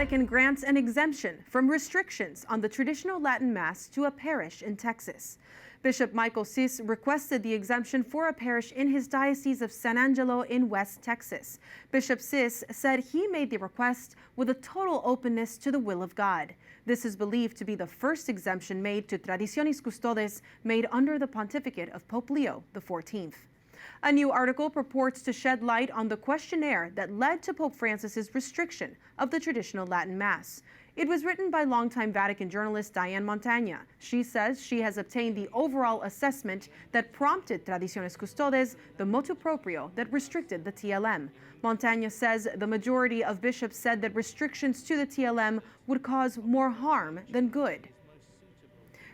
Vatican grants an exemption from restrictions on the traditional Latin Mass to a parish in Texas. Bishop Michael Sis requested the exemption for a parish in his Diocese of San Angelo in West Texas. Bishop Sis said he made the request with a total openness to the will of God. This is believed to be the first exemption made to Traditionis Custodes made under the pontificate of Pope Leo XIV. A new article purports to shed light on the questionnaire that led to Pope Francis's restriction of the traditional Latin Mass. It was written by longtime Vatican journalist Diane Montagna. She says she has obtained the overall assessment that prompted Traditionis Custodes, the motu proprio that restricted the TLM. Montagna says the majority of bishops said that restrictions to the TLM would cause more harm than good.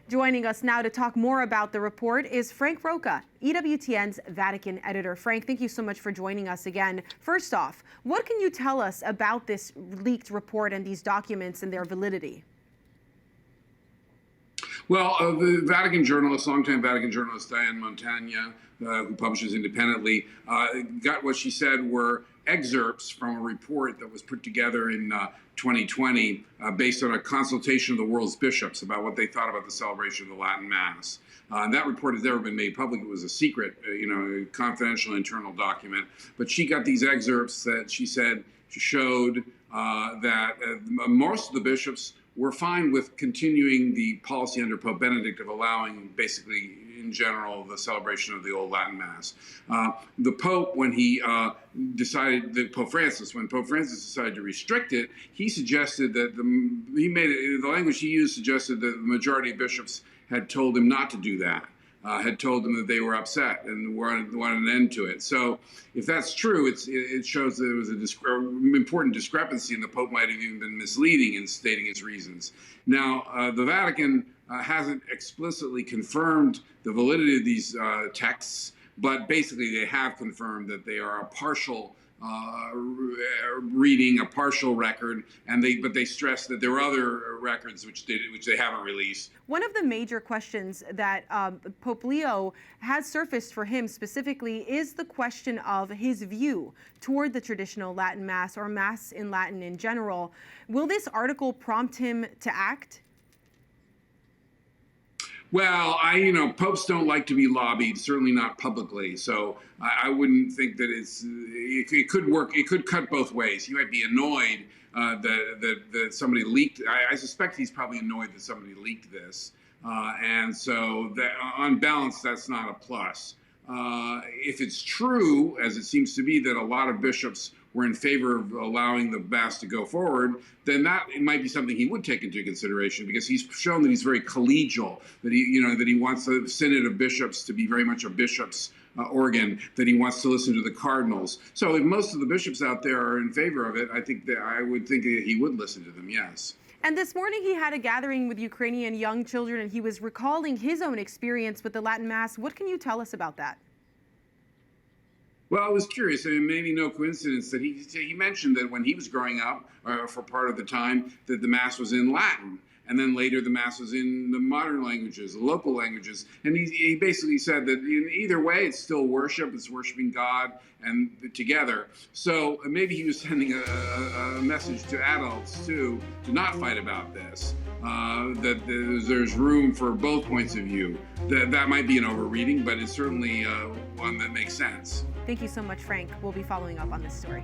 Joining us now to talk more about the report is Frank Rocca, EWTN's Vatican editor. Frank, thank you so much for joining us again. First off, what can you tell us about this leaked report and these documents and their validity? Well, the Vatican journalist, longtime Vatican journalist Diane Montagna, who publishes independently, got what she said were excerpts from a report that was put together in 2020 based on a consultation of the world's bishops about what they thought about the celebration of the Latin Mass. And that report has never been made public. It was a secret, a confidential internal document. But she got these excerpts that she said showed that most of the bishops were fine with continuing the policy under Pope Benedict of allowing, basically, in general, the celebration of the old Latin Mass. The Pope, when he decided that Pope Francis decided to restrict it, he suggested that the language he used suggested that the majority of bishops had told him not to do that. Had told them that they were upset and wanted an end to it. So if that's true, it shows that there was an important discrepancy, and the Pope might have even been misleading in stating his reasons. Now, the Vatican hasn't explicitly confirmed the validity of these texts, but basically they have confirmed that they are a partial reading, a partial record, but they stress that there are other records which they haven't released. One of the major questions that Pope Leo has surfaced for him specifically is the question of his view toward the traditional Latin Mass or Mass in Latin in general. Will this article prompt him to act? Well, popes don't like to be lobbied, certainly not publicly. So I wouldn't think that it could work. It could cut both ways. He might be annoyed that somebody leaked. I suspect he's probably annoyed that somebody leaked this. And so that, on balance, that's not a plus. If it's true, as it seems to be, that a lot of bishops were in favor of allowing the Mass to go forward, then it might be something he would take into consideration, because he's shown that he's very collegial, that he wants the Synod of Bishops to be very much a bishop's organ, that he wants to listen to the cardinals. So if most of the bishops out there are in favor of it, I would think that he would listen to them, yes. And this morning he had a gathering with Ukrainian young children, and he was recalling his own experience with the Latin Mass. What can you tell us about that? Well, I was curious. Maybe no coincidence that he mentioned that when he was growing up, for part of the time, that the Mass was in Latin. And then later the Mass was in the modern languages, the local languages. And he basically said that in either way, it's still worship. It's worshiping God and together. So maybe he was sending a message to adults, too, to not fight about this, that there's room for both points of view. That might be an overreading, but it's certainly one that makes sense. Thank you so much, Frank. We'll be following up on this story.